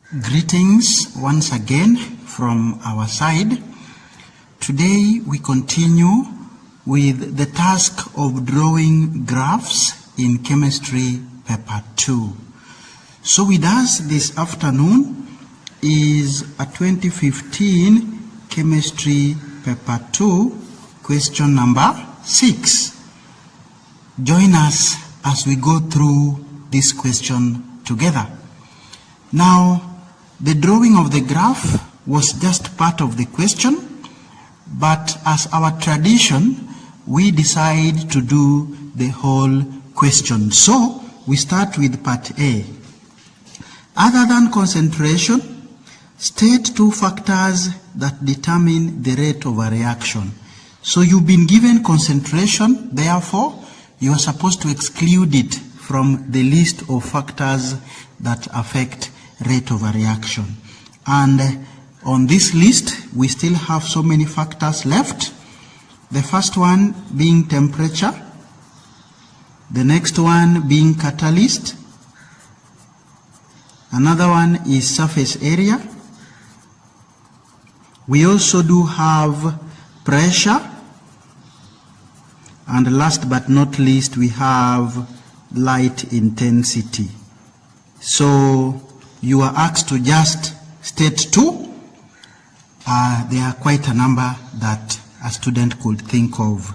Greetings once again from our side. Today we continue with the task of drawing graphs in chemistry paper 2. So with us this afternoon is a 2015 chemistry paper 2 question number 6. Join us as we go through this question together. Now, the drawing of the graph was just part of the question, but as our tradition, we decide to do the whole question. So, we start with part A. Other than concentration, state two factors that determine the rate of a reaction. So, you've been given concentration, therefore, you are supposed to exclude it from the list of factors that affect rate of a reaction. And on this list, we still have so many factors left. The first one being temperature, the next one being catalyst, another one is surface area. We also do have pressure, and last but not least, we have light intensity. So you are asked to just state two. There are quite a number that a student could think of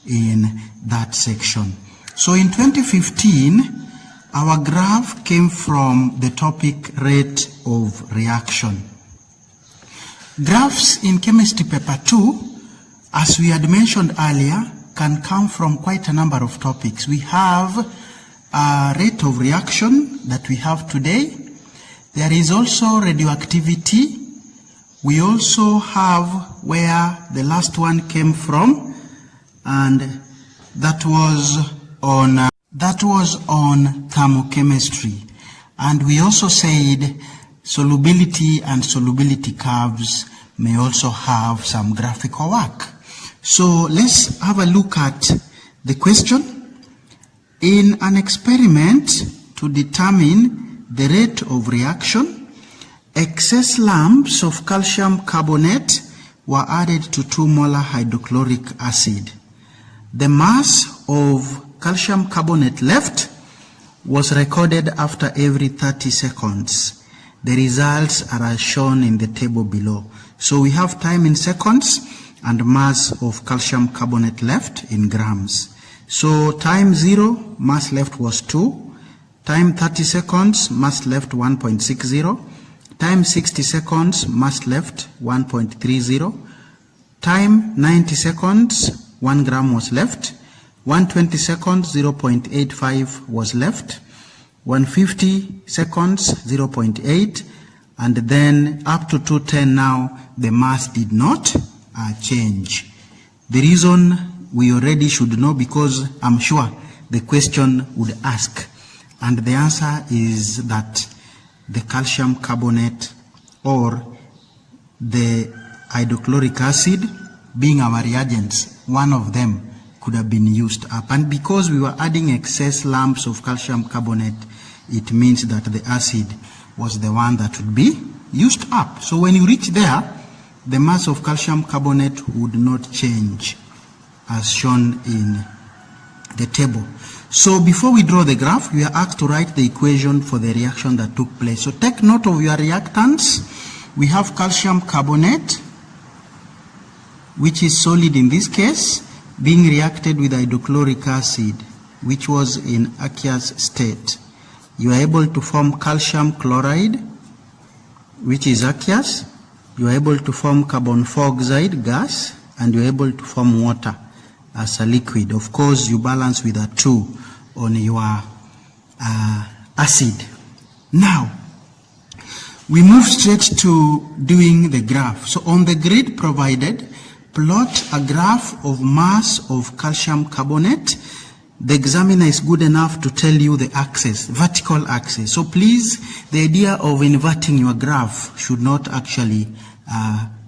in that section. So in 2015, our graph came from the topic rate of reaction. Graphs in chemistry paper 2, as we had mentioned earlier, can come from quite a number of topics. We have a rate of reaction that we have today. There is also radioactivity. We also have where the last one came from, and that was on thermochemistry. And we also said solubility and solubility curves may also have some graphical work. So let's have a look at the question. In an experiment to determine the rate of reaction, excess lumps of calcium carbonate were added to 2 molar hydrochloric acid. The mass of calcium carbonate left was recorded after every 30 seconds. The results are as shown in the table below. So we have time in seconds and mass of calcium carbonate left in grams. So time 0, mass left was 2. Time 30 seconds, mass left 1.60. Time 60 seconds, mass left 1.30. Time 90 seconds, 1 gram was left. 120 seconds, 0.85 was left. 150 seconds, 0.8. And then up to 210 now, the mass did not change. The reason we already should know, because I'm sure the question would ask. And the answer is that the calcium carbonate or the hydrochloric acid, being our reagents, one of them could have been used up. And because we were adding excess lumps of calcium carbonate, it means that the acid was the one that would be used up. So when you reach there, the mass of calcium carbonate would not change as shown in the table. So before we draw the graph, we are asked to write the equation for the reaction that took place. So take note of your reactants. We have calcium carbonate, which is solid in this case, being reacted with hydrochloric acid, which was in aqueous state. You are able to form calcium chloride, which is aqueous. You are able to form carbon dioxide gas, and you are able to form water as a liquid. Of course, you balance with a 2 on your acid. Now, we move straight to doing the graph. So on the grid provided, plot a graph of mass of calcium carbonate. The examiner is good enough to tell you the axis, vertical axis. So please, the idea of inverting your graph should not actually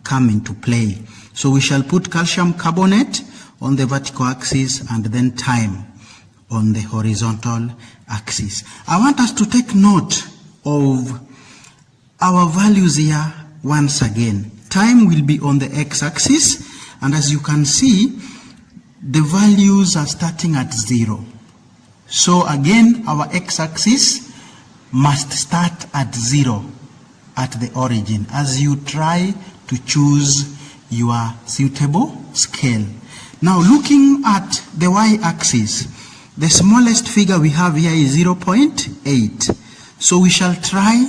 come into play. So we shall put calcium carbonate on the vertical axis and then time on the horizontal axis. I want us to take note of our values here once again. Time will be on the x-axis, and as you can see, the values are starting at 0. So again, our x-axis must start at 0 at the origin as you try to choose your suitable scale. Now looking at the y-axis, the smallest figure we have here is 0.8. So we shall try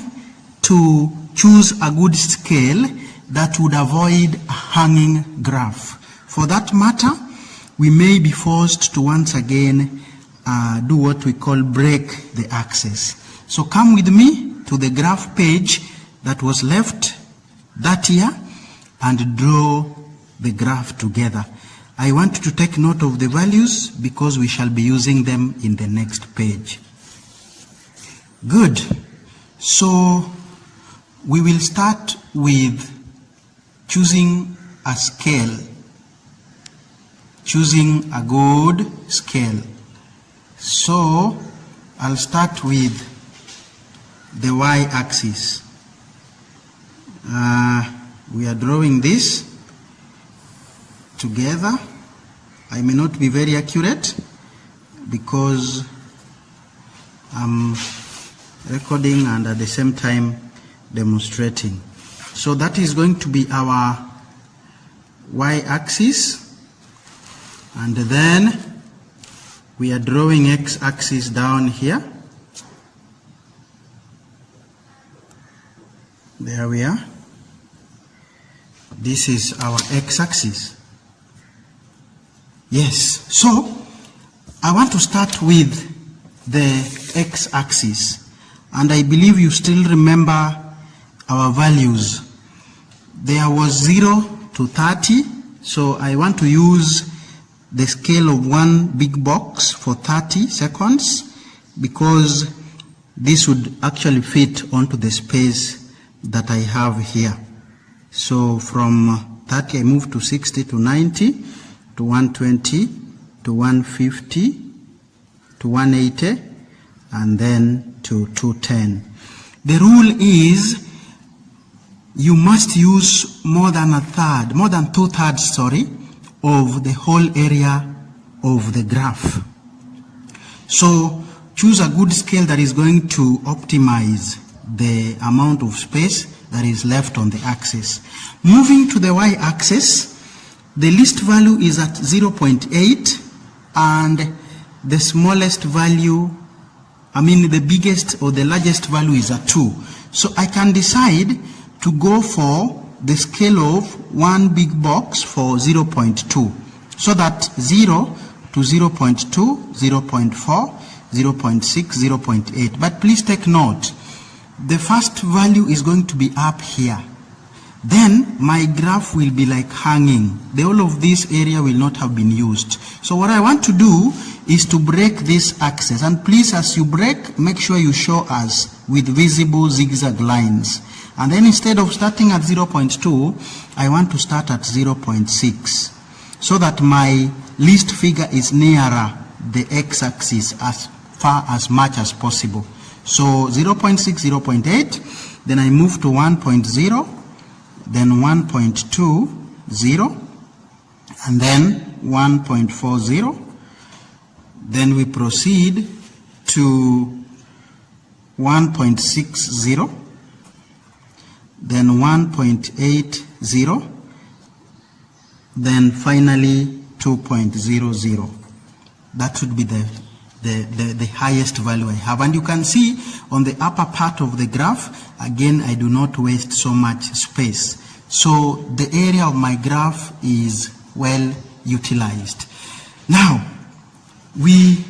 to choose a good scale that would avoid a hanging graph. For that matter, we may be forced to once again do what we call break the axis. So come with me to the graph page that was left that year and draw the graph together. I want to take note of the values because we shall be using them in the next page. Good. So we will start with choosing a scale, choosing a good scale. So I'll start with the y-axis. We are drawing this together. I may not be very accurate because I'm recording and at the same time demonstrating. So that is going to be our y-axis, and then we are drawing x-axis down here. There we are. This is our x-axis. Yes, so I want to start with the x-axis, and I believe you still remember our values. There was 0 to 30, so I want to use the scale of one big box for 30 seconds because this would actually fit onto the space that I have here. So from 30 I move to 60 to 90 to 120 to 150 to 180 and then to 210. The rule is you must use more than 2/3, of the whole area of the graph. So choose a good scale that is going to optimize the amount of space that is left on the axis. Moving to the y-axis, the least value is at 0.8 and the smallest value, the biggest or the largest value is at 2. So I can decide to go for the scale of one big box for 0.2. So that 0 to 0.2, 0.4, 0.6, 0.8. But please take note, the first value is going to be up here. Then my graph will be like hanging. The whole of this area will not have been used. So what I want to do is to break this axis. And please, as you break, make sure you show us with visible zigzag lines. And then instead of starting at 0.2, I want to start at 0.6 so that my least figure is nearer the x-axis as far as much as possible. So 0.6, 0.8, then I move to 1.0, then 1.20, and then 1.40. Then we proceed to 1.60, then 1.80, then finally 2.00. That would be the highest value I have. And you can see on the upper part of the graph, again, I do not waste so much space. So the area of my graph is well utilized. Now, we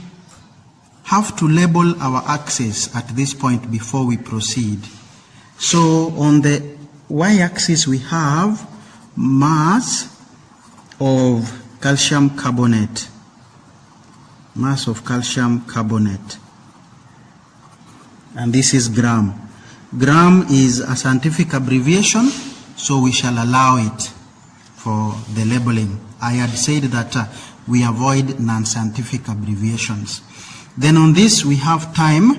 have to label our axis at this point before we proceed. So on the y-axis we have mass of calcium carbonate. Mass of calcium carbonate. And this is gram. Gram is a scientific abbreviation, so we shall allow it for the labeling. I had said that we avoid non-scientific abbreviations. Then on this we have time,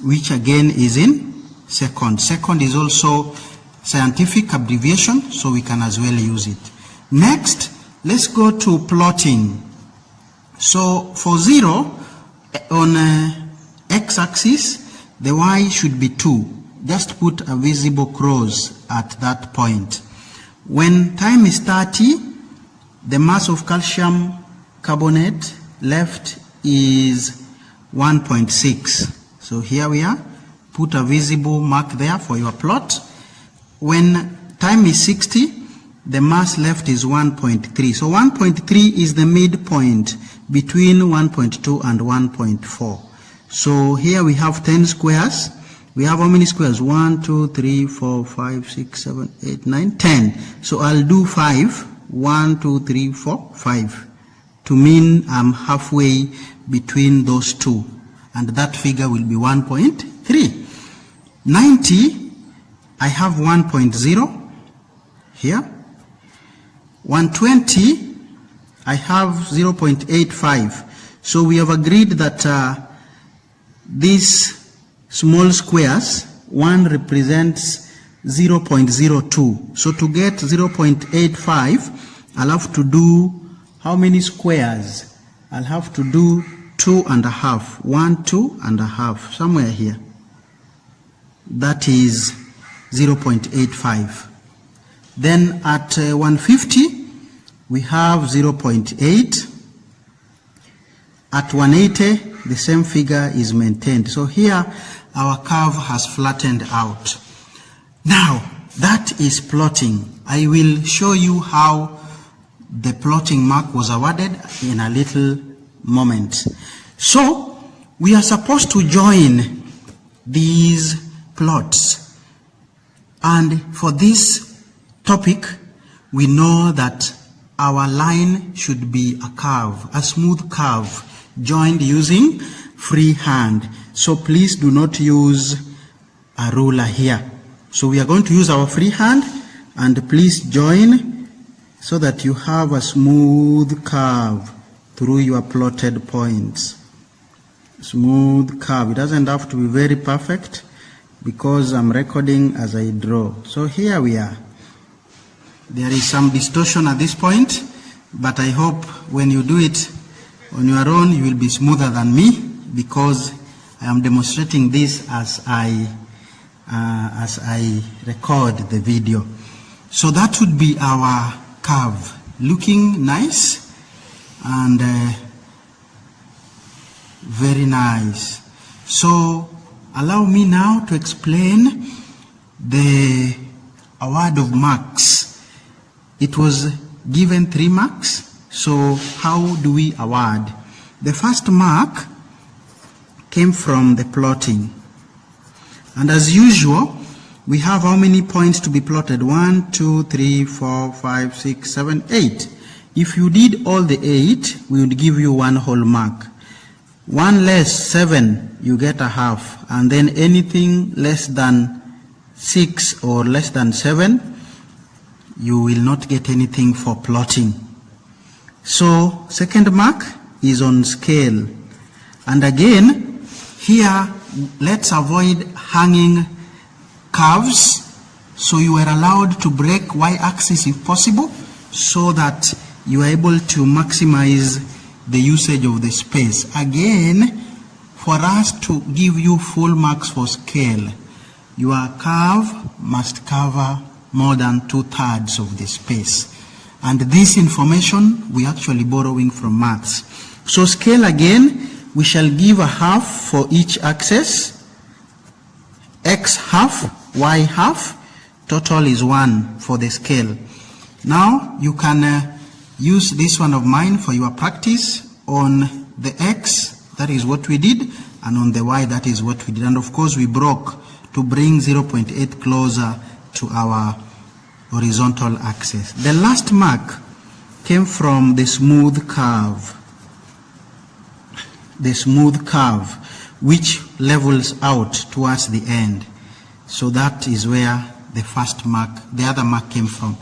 which again is in second. Second is also scientific abbreviation, so we can as well use it. Next, let's go to plotting. So for 0 on x-axis, the y should be 2. Just put a visible cross at that point. When time is 30, the mass of calcium carbonate left is 1.6. So here we are. Put a visible mark there for your plot. When time is 60, the mass left is 1.3. So 1.3 is the midpoint between 1.2 and 1.4. So here we have 10 squares. We have how many squares? 1, 2, 3, 4, 5, 6, 7, 8, 9, 10. So I'll do 5. 1, 2, 3, 4, 5. To mean I'm halfway between those two. And that figure will be 1.3. 90, I have 1.0 here. 120, I have 0.85. So we have agreed that these small squares, one represents 0.02. So to get 0.85, I'll have to do how many squares? I'll have to do 2.5. 1, 2.5, somewhere here. That is 0.85. Then at 150, we have 0.8. At 180, the same figure is maintained. So here, our curve has flattened out. Now, that is plotting. I will show you how the plotting mark was awarded in a little moment. So, we are supposed to join these plots. And for this topic, we know that our line should be a curve, a smooth curve, joined using freehand. So please do not use a ruler here. So we are going to use our freehand, and please join so that you have a smooth curve through your plotted points. Smooth curve. It doesn't have to be very perfect because I'm recording as I draw. So here we are. There is some distortion at this point, but I hope when you do it on your own, you will be smoother than me, because I am demonstrating this as I record the video. So that would be our curve, looking nice and very nice. So allow me now to explain the award of marks. It was given 3 marks. So how do we award? The first mark came from the plotting. And as usual, we have how many points to be plotted? 1, 2, 3, 4, 5, 6, 7, 8. If you did all the 8, we would give you 1 whole mark. 1 less 7, you get a half. And then anything less than 6 or less than 7, you will not get anything for plotting. So second mark is on scale. And again, here, let's avoid hanging curves. So you are allowed to break y-axis if possible, so that you are able to maximize the usage of the space. Again, for us to give you full marks for scale, your curve must cover more than 2/3 of the space. And this information we actually borrowing from maths. So scale again, we shall give a half for each axis. X half, Y half, total is 1 for the scale. Now you can use this one of mine for your practice. On the X, that is what we did, and on the Y, that is what we did. And of course we broke to bring 0.8 closer to our horizontal axis. The last mark came from the smooth curve. The smooth curve, which levels out towards the end. So that is where the first mark, the other mark came from,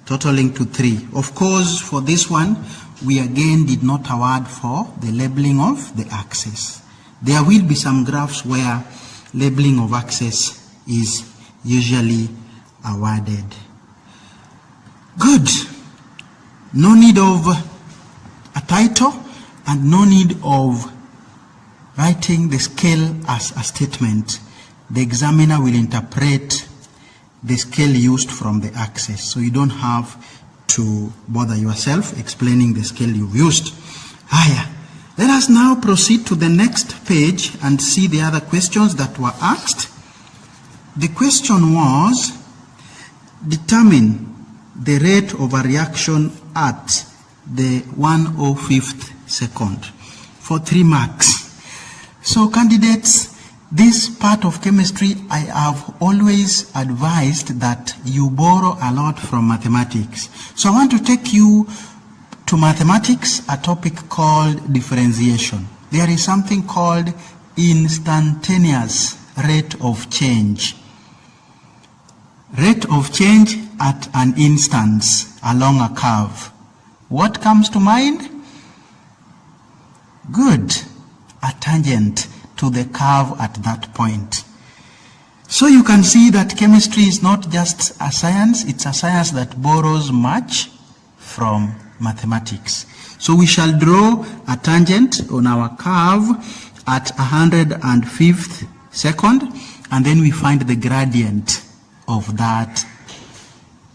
totaling to 3. Of course, for this one, we again did not award for the labeling of the axis. There will be some graphs where labeling of axis is usually awarded. Good. No need of a title and no need of writing the scale as a statement. The examiner will interpret the scale used from the access, so you don't have to bother yourself explaining the scale you've used. Haya, let us now proceed to the next page and see the other questions that were asked. The question was, determine the rate of a reaction at the 1/05th second for 3 marks. So candidates, this part of chemistry, I have always advised that you borrow a lot from mathematics. So I want to take you to mathematics, a topic called differentiation. There is something called instantaneous rate of change. Rate of change at an instance along a curve. What comes to mind? Good. A tangent to the curve at that point. So you can see that chemistry is not just a science, it's a science that borrows much from mathematics. So we shall draw a tangent on our curve at 105th second, and then we find the gradient of that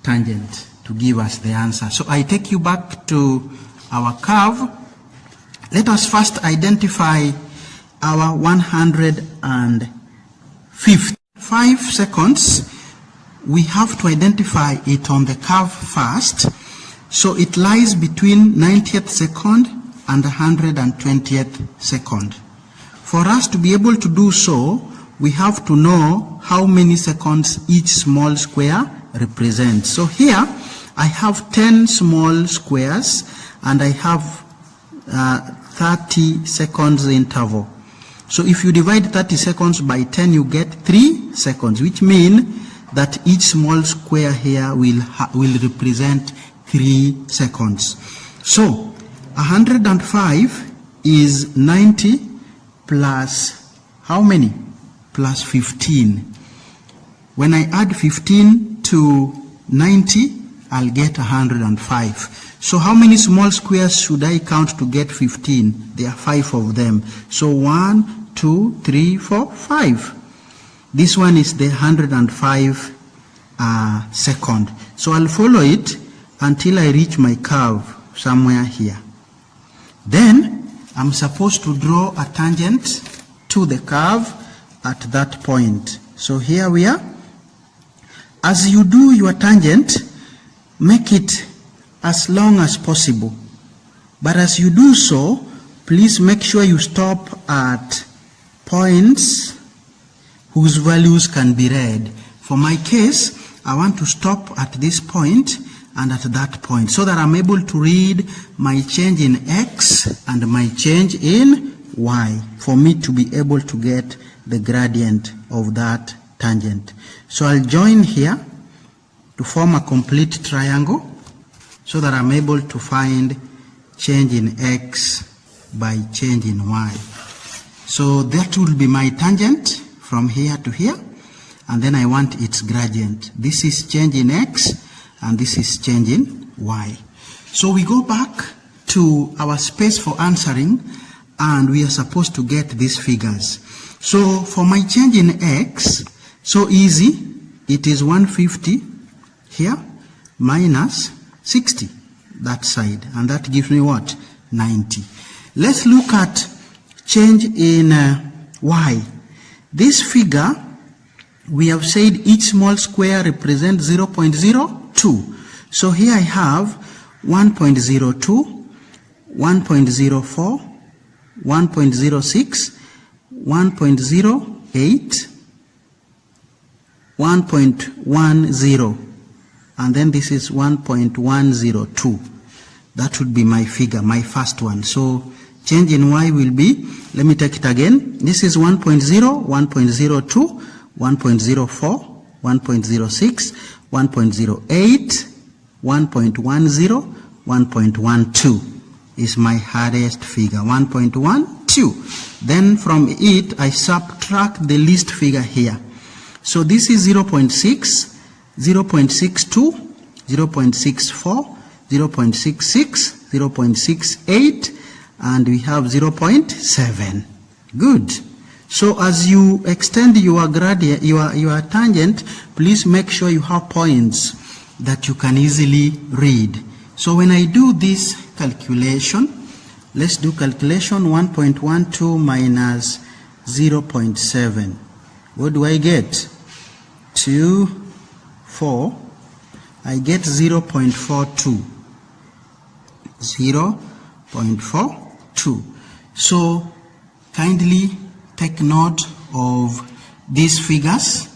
tangent to give us the answer. So I take you back to our curve. Let us first identify our 105th. 5 seconds, we have to identify it on the curve first. So it lies between 90th second and 120th second. For us to be able to do so, we have to know how many seconds each small square represents. So here I have 10 small squares and I have 30 seconds interval. So if you divide 30 seconds by 10, you get 3 seconds, which means that each small square here will represent 3 seconds. So 105 is 90 plus how many? Plus 15. When I add 15 to 90, I'll get 105. So how many small squares should I count to get 15? There are 5 of them. So 1, 2, 3, 4, 5. This one is the 105 second. So I'll follow it until I reach my curve somewhere here. Then I'm supposed to draw a tangent to the curve at that point. So here we are. As you do your tangent, make it as long as possible. But as you do so, please make sure you stop at points whose values can be read. For my case, I want to stop at this point and at that point so that I'm able to read my change in x and my change in y for me to be able to get the gradient of that tangent. So I'll join here to form a complete triangle so that I'm able to find change in x by change in y. So that will be my tangent from here to here, and then I want its gradient. This is change in x and this is change in y. So we go back to our space for answering and we are supposed to get these figures. So for my change in x, so easy, it is 150 here minus 60 that side, and that gives me what? 90. Let's look at change in y. This figure, we have said each small square represents 0.02. So here I have 1.02, 1.04, 1.06, 1.08, 1.10, and then this is 1.102. That would be my figure, my first one. So change in y will be, let me take it again. This is 1.0, 1.02, 1.04, 1.06, 1.08, 1.10, 1.12 is my hardest figure, 1.12. Then from it, I subtract the least figure here. So this is 0.6, 0.62, 0.64, 0.66, 0.68, and we have 0.7. Good. So as you extend your gradient, your tangent, please make sure you have points that you can easily read. So when I do this calculation, let's do calculation 1.12 minus 0.7. What do I get? 2, 4. I get 0.42. 0.42. So kindly take note of these figures.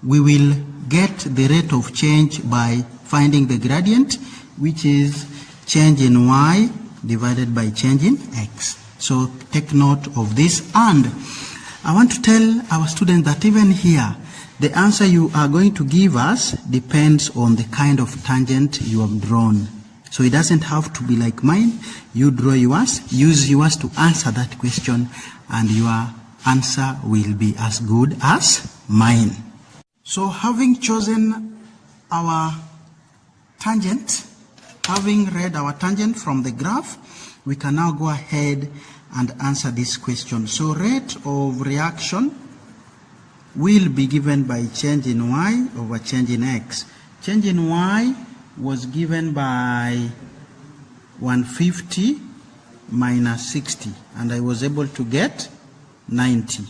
We will get the rate of change by finding the gradient, which is change in y divided by change in x. So take note of this. And I want to tell our students that even here, the answer you are going to give us depends on the kind of tangent you have drawn. So it doesn't have to be like mine. You draw yours, use yours to answer that question, and your answer will be as good as mine. So having chosen our tangent, having read our tangent from the graph, we can now go ahead and answer this question. So rate of reaction will be given by change in y over change in x. Change in y was given by 150 minus 60, and I was able to get 90.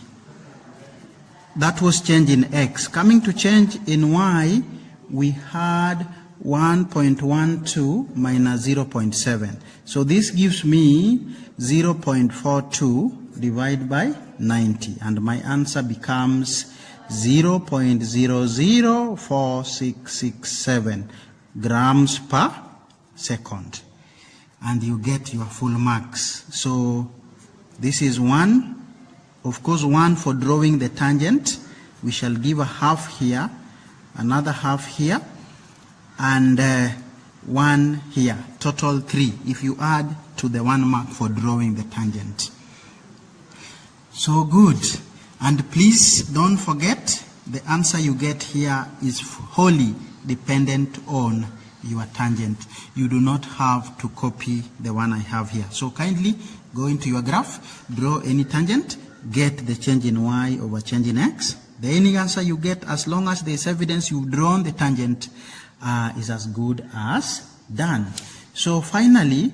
That was change in x. Coming to change in y, we had 1.12 minus 0.7. So this gives me 0.42 divided by 90, and my answer becomes 0.004667 grams per second. And you get your full marks. So this is 1. Of course, 1 for drawing the tangent. We shall give a half here, another half here, and 1 here. Total 3 if you add to the 1 mark for drawing the tangent. So good. And please don't forget, the answer you get here is wholly dependent on your tangent. You do not have to copy the one I have here. So kindly go into your graph, draw any tangent, get the change in y over change in x. The any answer you get, as long as there is evidence you've drawn the tangent, is as good as done. So finally,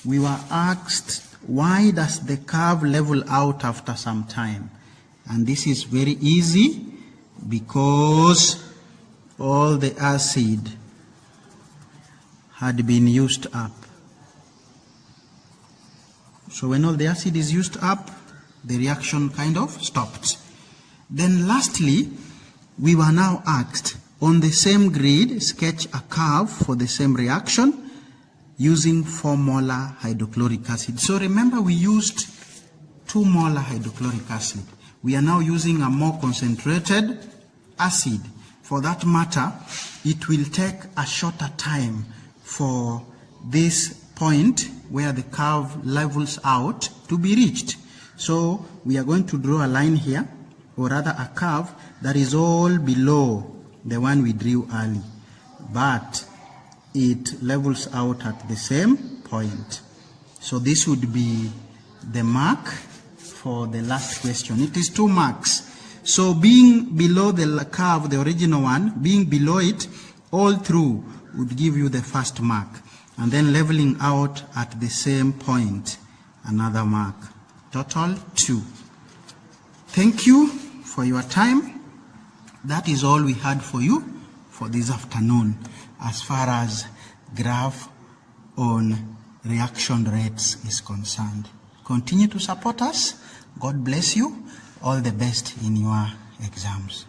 we were asked, why does the curve level out after some time? And this is very easy, because all the acid had been used up. So when all the acid is used up, the reaction kind of stopped. Then lastly, we were now asked, on the same grid, sketch a curve for the same reaction using 4 molar hydrochloric acid. So remember, we used 2 molar hydrochloric acid. We are now using a more concentrated acid. For that matter, it will take a shorter time for this point where the curve levels out to be reached. So we are going to draw a line here, or rather a curve that is all below the one we drew early, but it levels out at the same point. So this would be the mark for the last question. It is 2 marks. So being below the curve, the original one, being below it all through would give you the first mark, and then leveling out at the same point, another mark. Total 2. Thank you for your time. That is all we had for you for this afternoon as far as graph on reaction rates is concerned. Continue to support us. God bless you. All the best in your exams.